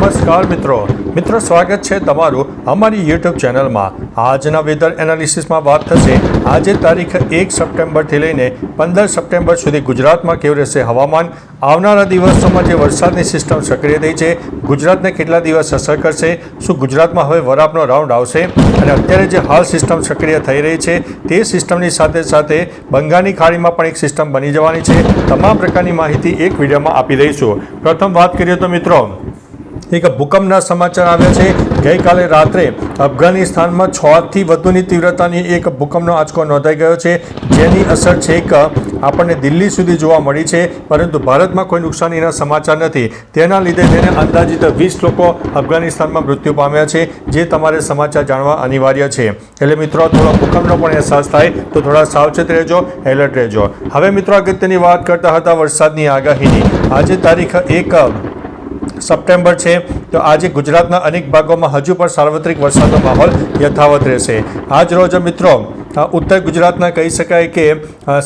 નમસ્કાર મિત્રો સ્વાગત છે તમારું અમારી યુટ્યુબ ચેનલમાં। આજના વેધર એનાલિસિસમાં વાત થશે આજે તારીખ 1 સપ્ટેમ્બરથી લઈને 15 સપ્ટેમ્બર સુધી ગુજરાતમાં કેવું રહેશે હવામાન। આવનારા દિવસોમાં જે વરસાદની સિસ્ટમ સક્રિય થઈ છે ગુજરાતને કેટલા દિવસ અસર કરશે, શું ગુજરાતમાં હવે વરાપનો રાઉન્ડ આવશે અને અત્યારે જે હાલ સિસ્ટમ સક્રિય થઈ રહી છે તે સિસ્ટમની સાથે સાથે બંગાળની ખાડીમાં પણ એક સિસ્ટમ બની જવાની છે। તમામ પ્રકારની માહિતી એક વિડીયોમાં આપી દઈશું। પ્રથમ વાત કરીએ તો મિત્રો એક ભૂકંપના સમાચાર આવ્યા છે। ગઈકાલે રાત્રે અફઘાનિસ્તાનમાં 6થી વધુની તીવ્રતાની એક ભૂકંપનો આંચકો નોંધાઈ ગયો છે, જેની અસર છેક આપણને દિલ્હી સુધી જોવા મળી છે, પરંતુ ભારતમાં કોઈ નુકસાનીના સમાચાર નથી। તેના લીધે તેને અંદાજિત 20 લોકો અફઘાનિસ્તાનમાં મૃત્યુ પામ્યા છે, જે તમારે સમાચાર જાણવા અનિવાર્ય છે। એટલે મિત્રો થોડો ભૂકંપનો પણ અહેસાસ થાય તો થોડા સાવચેત રહેજો, એલર્ટ રહેજો। હવે મિત્રો અગત્યની વાત કરતા હતા વરસાદની આગાહીની। આજે તારીખ 1 સપ્ટેમ્બર છે તો આજે ગુજરાતના અનેક ભાગોમાં હજુ પણ સાર્વત્રિક વરસાદનો માહોલ યથાવત રહેશે। આજ રોજ મિત્રો ઉત્તર ગુજરાતના કહી શકાય કે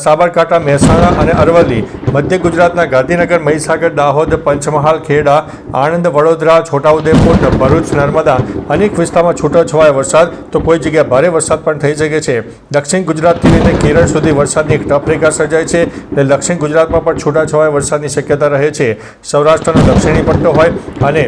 સાબરકાંઠા, મહેસાણા અને અરવલ્લી, મધ્ય ગુજરાતના ગાંધીનગર, મહીસાગર, દાહોદ, પંચમહાલ, ખેડા, આણંદ, વડોદરા, છોટાઉદેપુર, ભરૂચ, નર્મદા અનેક વિસ્તારમાં છૂટોછવાયો વરસાદ તો કોઈ જગ્યાએ ભારે વરસાદ પણ થઈ શકે છે। દક્ષિણ ગુજરાતથી લઈને કેરળ સુધી વરસાદની એક ટફ રેખા સર્જાય છે, એટલે દક્ષિણ ગુજરાતમાં પણ છૂટાછવાયા વરસાદની શક્યતા રહે છે। સૌરાષ્ટ્રનો દક્ષિણી પટ્ટો હોય અને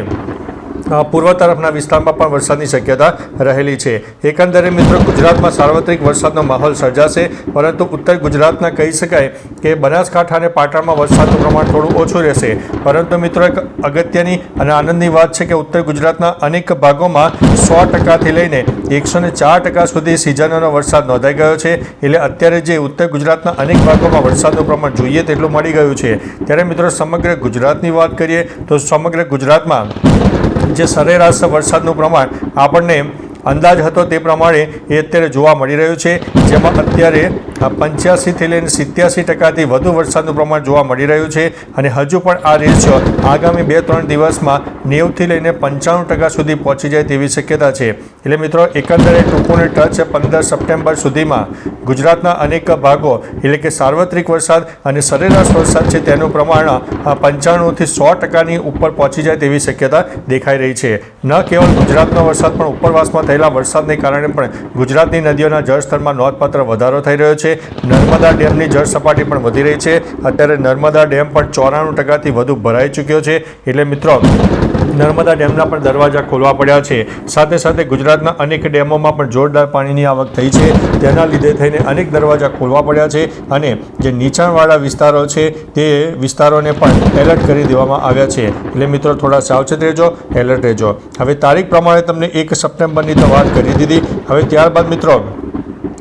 પૂર્વ તરફના વિસ્તારમાં પણ વરસાદની શક્યતા રહેલી છે। એકંદરે મિત્રો ગુજરાતમાં સાર્વત્રિક વરસાદનો માહોલ સર્જાશે, પરંતુ ઉત્તર ગુજરાતના કહી શકાય કે બનાસકાંઠા અને પાટણમાં વરસાદનું પ્રમાણ થોડું ઓછું રહેશે। પરંતુ મિત્રો એક અગત્યની અને આનંદની વાત છે કે ઉત્તર ગુજરાતના અનેક ભાગોમાં 100%થી લઈને 104% સુધી સિઝનનો વરસાદ નોંધાઈ ગયો છે। એટલે અત્યારે જે ઉત્તર ગુજરાતના અનેક ભાગોમાં વરસાદનું પ્રમાણ જોઈએ તેટલું મળી ગયું છે। ત્યારે મિત્રો સમગ્ર ગુજરાતની વાત કરીએ તો સમગ્ર ગુજરાતમાં જે સરેરાશ વરસાદનું પ્રમાણ આપણને અંદાજ હતો તે પ્રમાણે એ અત્યારે જોવા મળી રહ્યું છે, જેમાં અત્યારે 85થી લઈને 87%થી વધુ વરસાદનું પ્રમાણ જોવા મળી રહ્યું છે। અને હજુ પણ આ રેશિયો આગામી 2-3 દિવસમાં 90થી લઈને 95% સુધી પહોંચી જાય તેવી શક્યતા છે। એટલે મિત્રો એકંદરે ટૂંકોને ટચ 15 સપ્ટેમ્બર સુધીમાં ગુજરાતના અનેક ભાગો એટલે કે સાર્વત્રિક વરસાદ અને સરેરાશ વરસાદ છે તેનું પ્રમાણ 95થી 100%ની ઉપર પહોંચી જાય તેવી શક્યતા દેખાઈ રહી છે। ન કેવળ ગુજરાતનો વરસાદ પણ ઉપરવાસમાં થયેલા વરસાદને કારણે પણ ગુજરાતની નદીઓના જળસ્તરમાં નોંધપાત્ર વધારો થઈ રહ્યો છે। નર્મદા ડેમની જળ સપાટી પણ વધી રહી છે। અત્યારે નર્મદા ડેમ પણ 94%થી વધુ ભરાઈ ચૂક્યો છે। એટલે મિત્રો નર્મદા ડેમના પણ દરવાજા ખોલવા પડ્યા છે। સાથે સાથે ગુજરાતના અનેક ડેમોમાં પણ જોરદાર પાણીની આવક થઈ છે, તેના લીધે થઈને અનેક દરવાજા ખોલવા પડ્યા છે અને જે નીચાણવાળા વિસ્તારો છે તે વિસ્તારોને પણ એલર્ટ કરી દેવામાં આવ્યા છે। એટલે મિત્રો થોડા સાવચેત રહેજો, એલર્ટ રહેજો। હવે તારીખ પ્રમાણે તમને 1 સપ્ટેમ્બરની તો વાત કરી દીધી। હવે ત્યારબાદ મિત્રો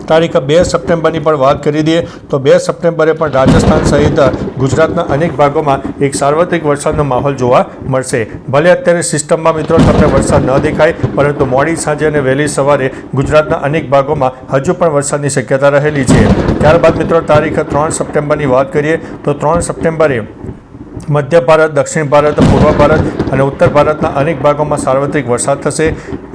તારીખ 2 સપ્ટેમ્બરની પણ વાત કરી દઈએ તો 2 સપ્ટેમ્બરે પણ રાજસ્થાન સહિત ગુજરાતના અનેક ભાગોમાં એક સાર્વત્રિક વરસાદનો માહોલ જોવા મળશે। ભલે અત્યારે સિસ્ટમમાં મિત્રો તમને વરસાદ ન દેખાય, પરંતુ મોડી સાંજે અને વહેલી સવારે ગુજરાતના અનેક ભાગોમાં હજુ પણ વરસાદની શક્યતા રહેલી છે। ત્યારબાદ મિત્રો તારીખ 3 સપ્ટેમ્બરની વાત કરીએ તો 3 સપ્ટેમ્બરે મધ્ય ભારત, દક્ષિણ ભારત, પૂર્વ ભારત અને ઉત્તર ભારતના અનેક ભાગોમાં સાર્વત્રિક વરસાદ થશે।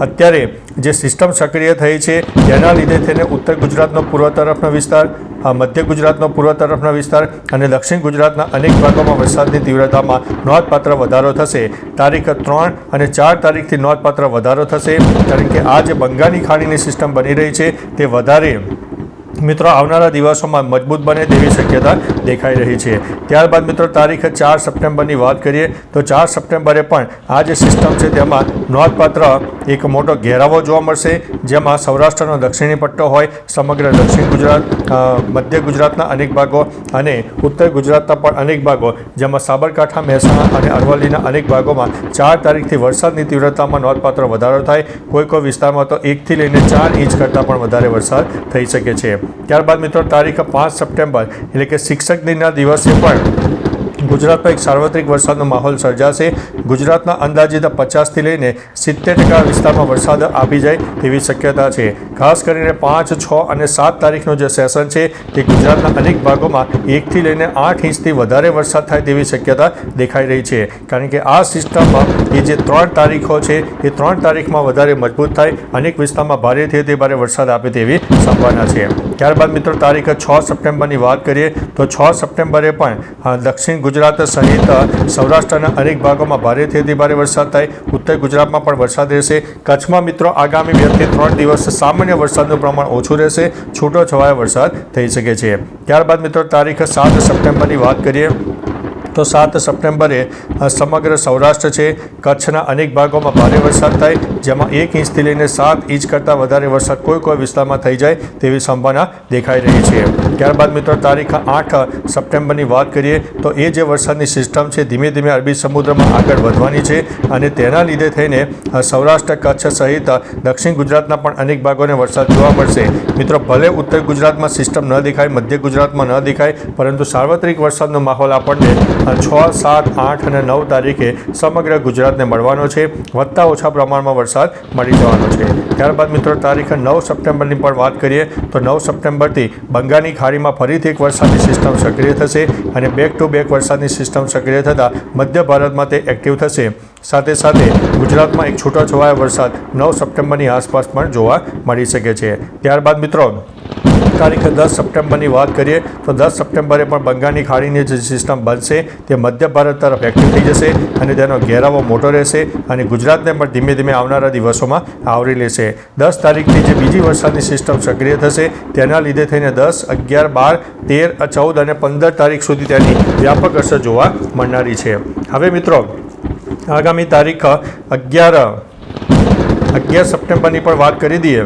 અત્યારે જે સિસ્ટમ સક્રિય થઈ છે તેના લીધે થઈને ઉત્તર ગુજરાતનો પૂર્વ તરફનો વિસ્તાર, મધ્ય ગુજરાતનો પૂર્વ તરફનો વિસ્તાર અને દક્ષિણ ગુજરાતના અનેક ભાગોમાં વરસાદની તીવ્રતામાં નોંધપાત્ર વધારો થશે। તારીખ 3 અને 4 તારીખથી નોંધપાત્ર વધારો થશે, કારણ કે આ જે બંગાળની ખાડીની સિસ્ટમ બની રહી છે તે વધારે મિત્રો આવનારા દિવસોમાં મજબૂત બને તેવી શક્યતા દેખાઈ રહી છે। ત્યારબાદ મિત્રો તારીખ 4 સપ્ટેમ્બરની વાત કરીએ તો 4 સપ્ટેમ્બરે પણ આ જે સિસ્ટમ છે તેમાં નોંધપાત્ર એક મોટો ઘેરાવો જોવા મળશે, જેમાં સૌરાષ્ટ્રનો દક્ષિણી પટ્ટો હોય, સમગ્ર દક્ષિણ ગુજરાત, મધ્ય ગુજરાતના અનેક ભાગો અને ઉત્તર ગુજરાતના પણ અનેક ભાગો, જેમાં સાબરકાંઠા, મહેસાણા અને અરવલ્લીના અનેક ભાગોમાં 4 તારીખથી વરસાદની તીવ્રતામાં નોંધપાત્ર વધારો થાય। કોઈ વિસ્તારમાં તો 1થી લઈને 4 ઇંચ કરતાં પણ વધારે વરસાદ થઈ શકે છે। ત્યારબાદ મિત્રો તારીખ 5 સપ્ટેમ્બર એટલે કે શિક્ષક દિનના દિવસે પણ ગુજરાતમાં એક સાર્વત્રિક વરસાદનો માહોલ સર્જાશે। ગુજરાતના અંદાજિત 50થી લઈને 70% વિસ્તારમાં વરસાદ આપી જાય તેવી શક્યતા છે। ખાસ કરીને 5, 6 અને 7 તારીખનો જે સેશન છે તે ગુજરાતના અનેક ભાગોમાં 1થી લઈને 8 ઇંચથી વધારે વરસાદ થાય તેવી શક્યતા દેખાઈ રહી છે, કારણ કે આ સિસ્ટમમાં એ જે 3 તારીખો છે એ 3 તારીખમાં વધારે મજબૂત થાય, અનેક વિસ્તારમાં ભારેથી અતિ ભારે વરસાદ આપે તેવી સંભાવના છે। ત્યારબાદ મિત્રો તારીખ 6 સપ્ટેમ્બરની વાત કરીએ તો 6 સપ્ટેમ્બરે પણ દક્ષિણ ગુજરાત સહિત સૌરાષ્ટ્રના અનેક ભાગોમાં ભારેથી અતિભારે વરસાદ થાય. ઉત્તર ગુજરાતમાં પણ વરસાદ રહેશે. કચ્છમાં મિત્રો આગામી 2 થી 3 દિવસ સામાન્ય વરસાદનું પ્રમાણ ઓછું રહેશે. છૂટોછવાયો વરસાદ થઈ શકે છે. ત્યારબાદ મિત્રો તારીખ 7 સપ્ટેમ્બરની વાત કરીએ તો 7 સપ્ટેમ્બરે સમગ્ર સૌરાષ્ટ્ર છે કચ્છના અનેક ભાગોમાં ભારે વરસાદ થાય, જેમાં 1 ઇંચથી લઈને 7 ઇંચ કરતાં વધારે વરસાદ કોઈ વિસ્તારમાં થઈ જાય તેવી સંભાવના દેખાઈ રહી છે. ત્યારબાદ મિત્રો તારીખ 8 સપ્ટેમ્બરની વાત કરીએ તો એ જે વરસાદની સિસ્ટમ છે ધીમે ધીમે અરબી સમુદ્રમાં આગળ વધવાની છે અને તેના લીધે થઈને સૌરાષ્ટ્ર કચ્છ સહિત દક્ષિણ ગુજરાતના પણ અનેક ભાગોને વરસાદ જોવા મળશે. મિત્રો ભલે ઉત્તર ગુજરાતમાં સિસ્ટમ ન દેખાય, મધ્ય ગુજરાતમાં ન દેખાય, પરંતુ સાર્વત્રિક વરસાદનો માહોલ આપણને 6, 7, 8 અને 9 તારીખે સમગ્ર ગુજરાતને મળવાનો છે. વધતા ઓછા પ્રમાણમાં વરસાદ મળી જવાનો છે. ત્યારબાદ મિત્રો તારીખ 9 સપ્ટેમ્બરની પણ વાત કરીએ તો 9 સપ્ટેમ્બરથી બંગાળની ખાડીમાં ફરીથી એક વરસાદની સિસ્ટમ સક્રિય થશે અને બેક ટુ બેક વરસાદની સિસ્ટમ સક્રિય થતાં મધ્ય ભારતમાં તે એક્ટિવ થશે. સાથે સાથે ગુજરાતમાં એક છૂટોછવાયો વરસાદ 9 સપ્ટેમ્બરની આસપાસ પણ જોવા મળી શકે છે. ત્યારબાદ મિત્રો તારીખ 10 સપ્ટેમ્બરની વાત કરીએ તો 10 સપ્ટેમ્બરે પણ બંગાળની ખાડીની જે સિસ્ટમ બનશે તે મધ્ય ભારત તરફ એક્ટિવ થઈ જશે અને તેનો ઘેરાવો મોટો રહેશે અને ગુજરાતને પણ ધીમે ધીમે આવનારા દિવસોમાં આવરી લેશે. 10 તારીખથી જે બીજી વરસાદની સિસ્ટમ સક્રિય થશે તેના લીધે થઈને 10, 11, 12, 13, 14 અને 15 તારીખ સુધી તેની વ્યાપક અસર જોવા મળનારી છે. હવે મિત્રો આગામી તારીખ 11 સપ્ટેમ્બરની પણ વાત કરી દઈએ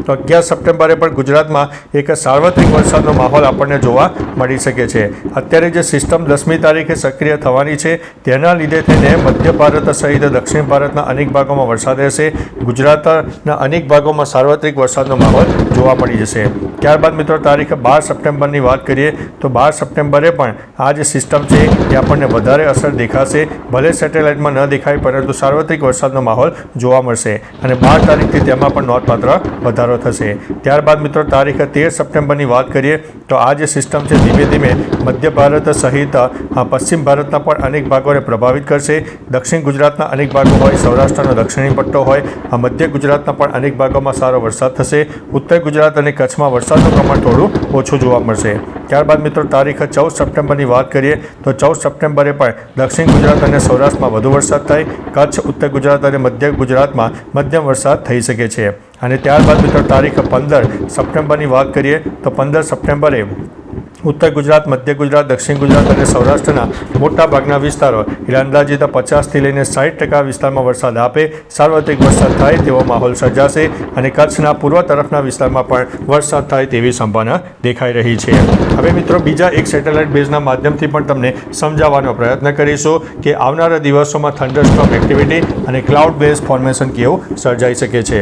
તો 11 સપ્ટેમ્બરે પણ ગુજરાતમાં એક સાર્વત્રિક વરસાદનો માહોલ આપણને જોવા મળી શકે છે. અત્યારે જે સિસ્ટમ 10મી તારીખે સક્રિય થવાની છે તેના લીધે થઈને મધ્ય ભારત સહિત દક્ષિણ ભારતના અનેક ભાગોમાં વરસાદ રહેશે. ગુજરાતના અનેક ભાગોમાં સાર્વત્રિક વરસાદનો માહોલ જોવા મળી જશે. ત્યારબાદ મિત્રો તારીખ 12 સપ્ટેમ્બરની વાત કરીએ તો 12 સપ્ટેમ્બરે પણ આ જે સિસ્ટમ છે એ આપણને વધારે અસર દેખાશે. ભલે સેટેલાઇટમાં ન દેખાય પરંતુ સાર્વત્રિક વરસાદનો માહોલ જોવા મળશે અને 12 તારીખથી તેમાં પણ નોંધપાત્ર વધારો થશે. ત્યારબાદ મિત્રો તારીખ 13 સપ્ટેમ્બરની વાત કરીએ તો આ જે સિસ્ટમ છે ધીમે ધીમે મધ્ય ભારત સહિત પશ્ચિમ ભારતના પણ અનેક ભાગોને પ્રભાવિત કરશે. દક્ષિણ ગુજરાતના અનેક ભાગો હોય, સૌરાષ્ટ્રનો દક્ષિણી પટ્ટો હોય, મધ્ય ગુજરાતના પણ અનેક ભાગોમાં સારો વરસાદ થશે. ઉત્તર ગુજરાત અને કચ્છમાં વરસાદનું પ્રમાણ થોડું ઓછું જોવા મળશે. ત્યારબાદ મિત્રો તારીખ 14 સપ્ટેમ્બરની વાત કરીએ તો 14 સપ્ટેમ્બરે પણ દક્ષિણ ગુજરાત અને સૌરાષ્ટ્રમાં વધુ વરસાદ થાય. કચ્છ, ઉત્તર ગુજરાત અને મધ્ય ગુજરાતમાં મધ્યમ વરસાદ થઈ શકે છે. અને ત્યારબાદ મિત્રો તારીખ 15 સપ્ટેમ્બરની વાત કરીએ તો 15 સપ્ટેમ્બરે ઉત્તર ગુજરાત, મધ્ય ગુજરાત, દક્ષિણ ગુજરાત અને સૌરાષ્ટ્રના મોટાભાગના વિસ્તારો એટલે અંદાજિત 50થી લઈને 60% વિસ્તારમાં વરસાદ આપે સાર્વત્રિક વરસાદ થાય તેવો માહોલ સર્જાશે અને કચ્છના પૂર્વ તરફના વિસ્તારમાં પણ વરસાદ થાય તેવી સંભાવના દેખાઈ રહી છે. હવે મિત્રો બીજા એક સેટેલાઇટ બેઝના માધ્યમથી પણ તમને સમજાવવાનો પ્રયત્ન કરીશું કે આવનારા દિવસોમાં થંડરસ્ટોર્મ એક્ટિવિટી અને ક્લાઉડ બેઝ ફોર્મેશન કેવું સર્જાઈ શકે છે.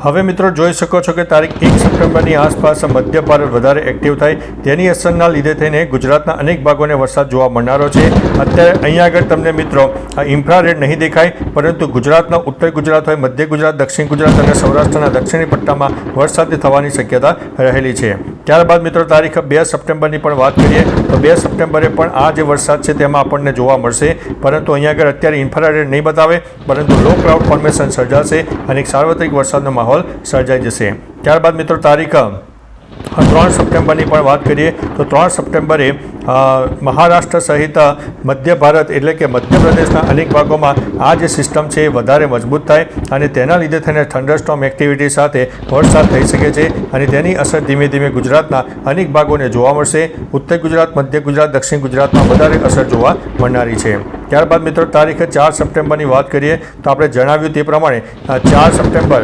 હવે મિત્રો જોઈ શકો છો કે તારીખ 1 સપ્ટેમ્બરની આસપાસ મધ્ય ભારત વધારે એક્ટિવ થાય તેની અસરના લીધે થઈને ગુજરાતના અનેક ભાગોને વરસાદ જોવા મળનારો છે. અત્યારે અહીંયા આગળ તમને મિત્રો આ ઇન્ફ્રારેડ નહીં દેખાય પરંતુ ગુજરાતના ઉત્તર ગુજરાત હોય, મધ્ય ગુજરાત, દક્ષિણ ગુજરાત અને સૌરાષ્ટ્રના દક્ષિણી પટ્ટામાં વરસાદ થવાની શક્યતા રહેલી છે. ત્યારબાદ મિત્રો તારીખ 2 સપ્ટેમ્બરની પણ વાત કરીએ તો 2 સપ્ટેમ્બરે પણ આ જે વરસાદ છે તેમાં આપણને જોવા મળશે પરંતુ અહીંયા આગળ અત્યારે ઇન્ફ્રારેડ નહીં બતાવે પરંતુ લો ક્લાઉડ ફોર્મેશન સર્જાશે અને એક સાર્વત્રિક વરસાદનો માહોલ સર્જાઈ જશે. ત્યારબાદ મિત્રો તારીખ 3 સપ્ટેમ્બરની પણ વાત કરીએ તો 3 સપ્ટેમ્બરે મહારાષ્ટ્ર સહિત મધ્ય ભારત એટલે કે મધ્યપ્રદેશના અનેક ભાગોમાં આ જે સિસ્ટમ છે એ વધારે મજબૂત થાય અને તેના લીધે થઈને થંડરસ્ટોર્મ એક્ટિવિટી સાથે વરસાદ થઈ શકે છે અને તેની અસર ધીમે ધીમે ગુજરાતના અનેક ભાગોને જોવા મળશે. ઉત્તર ગુજરાત, મધ્ય ગુજરાત, દક્ષિણ ગુજરાતમાં વધારે અસર જોવા મળનારી છે. ત્યારબાદ મિત્રો તારીખ 4 સપ્ટેમ્બરની વાત કરીએ તો આપણે જણાવ્યું તે પ્રમાણે 4 સપ્ટેમ્બર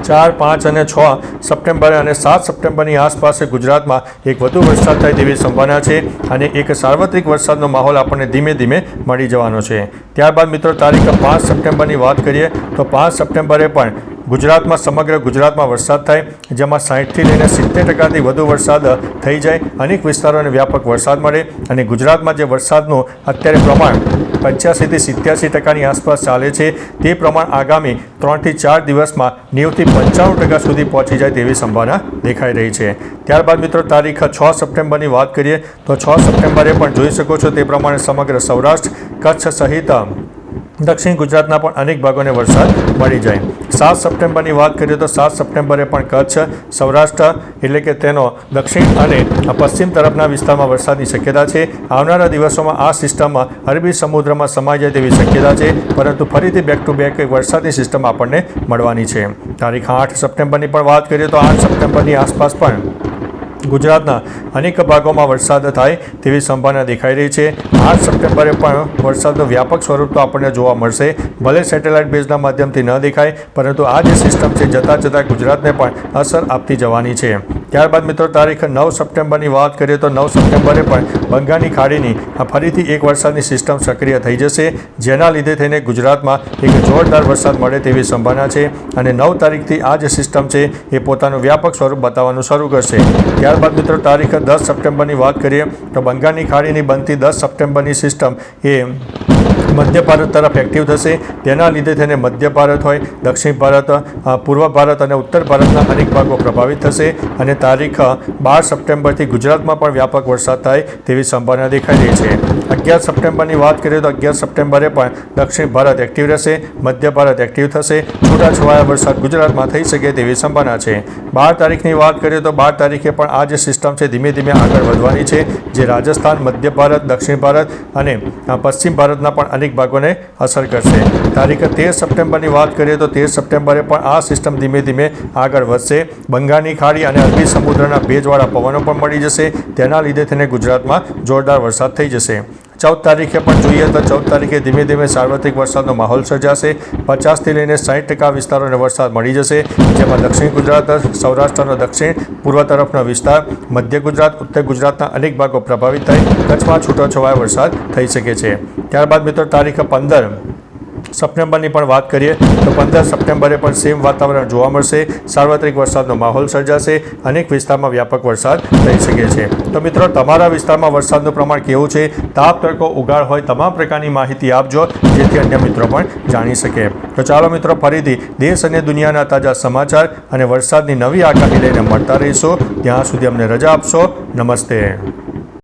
4, 5 અને 6 સપ્ટેમ્બરે અને 7 સપ્ટેમ્બરની આસપાસ ગુજરાતમાં એક વધુ વરસાદ થાય તેવી સંભાવના છે અને એક સાર્વત્રિક વરસાદનો માહોલ આપણને ધીમે ધીમે મળી જવાનો છે. ત્યારબાદ મિત્રો તારીખ 5 સપ્ટેમ્બરની વાત કરીએ તો 5 સપ્ટેમ્બરે પણ ગુજરાતમાં સમગ્ર ગુજરાતમાં વરસાદ થાય જેમાં 60થી લઈને 70%થી વધુ વરસાદ થઈ જાય. અનેક વિસ્તારોને વ્યાપક વરસાદ મળે અને ગુજરાતમાં જે વરસાદનું અત્યારે પ્રમાણ 85થી 87%ની આસપાસ ચાલે છે તે પ્રમાણ આગામી 3 થી 4 દિવસમાં 90 થી 95% સુધી પહોંચી જાય તેવી સંભાવના દેખાઈ રહી છે. ત્યારબાદ મિત્રો તારીખ 6 સપ્ટેમ્બરની વાત કરીએ તો 6 સપ્ટેમ્બરે પણ જોઈ શકો છો તે પ્રમાણે સમગ્ર સૌરાષ્ટ્ર, કચ્છ સહિત દક્ષિણ ગુજરાતના પણ અનેક ભાગોને વરસાદ મળી જાય. 7 સપ્ટેમ્બરની વાત કરીએ તો 7 સપ્ટેમ્બરે પણ કચ્છ, સૌરાષ્ટ્ર એટલે કે તેનો દક્ષિણ અને પશ્ચિમ તરફના વિસ્તારમાં વરસાદની શક્યતા છે. આવનારા દિવસોમાં આ સિસ્ટમમાં અરબી સમુદ્રમાં સમાઈ જાય તેવી શક્યતા છે, પરંતુ ફરીથી બેક ટુ બેક વરસાદની સિસ્ટમ આપણને મળવાની છે. તારીખ 8 સપ્ટેમ્બરની પણ વાત કરીએ તો 8 સપ્ટેમ્બરની આસપાસ પણ ગુજરાતના અનેક ભાગોમાં વરસાદ થાય તેવી સંભાવના દેખાઈ રહી છે. 8 સપ્ટેમ્બરે પણ વરસાદનું વ્યાપક સ્વરૂપ તો આપણને જોવા મળશે. ભલે સેટેલાઇટ બેઝના માધ્યમથી ન દેખાય, પરંતુ આ જે સિસ્ટમ છે જતાં જતાં ગુજરાતને પણ અસર આપતી જવાની છે. ત્યારબાદ મિત્રો તારીખ 9 સપ્ટેમ્બરની વાત કરીએ તો 9 સપ્ટેમ્બરે પણ બંગાળની ખાડીની ફરીથી એક વરસાદની સિસ્ટમ સક્રિય થઈ જશે, જેના લીધે થઈને ગુજરાતમાં એક જોરદાર વરસાદ મળે તેવી સંભાવના છે. અને 9 તારીખથી આ જે સિસ્ટમ છે એ પોતાનું વ્યાપક સ્વરૂપ બતાવવાનું શરૂ કરશે. ત્યારબાદ મિત્રો તારીખ 10 સપ્ટેમ્બરની વાત કરીએ તો બંગાળની ખાડીની બનતી 10 સપ્ટેમ્બરની સિસ્ટમ એ મધ્ય ભારત તરફ એક્ટિવ થશે. તેના લીધે થઈને મધ્ય ભારત હોય, દક્ષિણ ભારત, પૂર્વ ભારત અને ઉત્તર ભારતના અનેક ભાગો પ્રભાવિત થશે. અને તારીખ 12 સપ્ટેમ્બરથી ગુજરાતમાં પણ વ્યાપક વરસાદ થાય તેવી સંભાવના દેખાઈ રહી છે. 11 સપ્ટેમ્બરની વાત કરીએ તો 11 સપ્ટેમ્બરે પણ દક્ષિણ ભારત એક્ટિવ રહેશે, મધ્ય ભારત એક્ટિવ થશે. છૂટાછવાયા વરસાદ ગુજરાતમાં થઈ શકે તેવી સંભાવના છે. 12 તારીખની વાત કરીએ તો 12 તારીખે પણ આ જે સિસ્ટમ છે ધીમે ધીમે આગળ વધવાની છે, જે રાજસ્થાન, મધ્ય ભારત, દક્ષિણ ભારત અને પશ્ચિમ ભારતના પણ અનેક ભાગોને અસર કરશે. તારીખ 13 સપ્ટેમ્બરની વાત કરીએ તો 13 સપ્ટેમ્બરે પણ આ સિસ્ટમ ધીમે ધીમે આગળ વધશે. બંગાળની ખાડી અને અરબી સમુદ્રના ભેજવાળા પવનો પણ મળી જશે. તેના લીધે થઈને ગુજરાતમાં જોરદાર વરસાદ થઈ જશે. 14 તારીખે પણ જોઈએ તો 14 તારીખે ધીમે ધીમે સાર્વત્રિક વરસાદનો માહોલ સર્જાશે. 50થી લઈને 60% વિસ્તારોને વરસાદ મળી જશે, જેમાં દક્ષિણ ગુજરાત, સૌરાષ્ટ્રનો દક્ષિણ પૂર્વ તરફનો વિસ્તાર, મધ્ય ગુજરાત, ઉત્તર ગુજરાતના અનેક ભાગો પ્રભાવિત થાય. કચ્છમાં છૂટોછવાયો વરસાદ થઈ શકે છે. ત્યારબાદ મિત્રો તારીખ 15 સપ્ટેમ્બરની પણ વાત કરીએ તો 15 સપ્ટેમ્બરે પણ સેમ વાતાવરણ જોવા મળશે. સાર્વત્રિક વરસાદનો માહોલ સર્જાશે. અનેક વિસ્તારમાં વ્યાપક વરસાદ થઈ શકે છે. તો મિત્રો તમારા વિસ્તારમાં વરસાદનું પ્રમાણ કેવું છે, તાપ, તડકો, ઉગાડ હોય, તમામ પ્રકારની માહિતી આપજો, જેથી અન્ય મિત્રો પણ જાણી શકે. તો ચાલો મિત્રો ફરીથી દેશ અને દુનિયાના તાજા સમાચાર અને વરસાદની નવી આગાહી લઈને મળતા રહીશું. ત્યાં સુધી અમને રજા આપશો. નમસ્તે.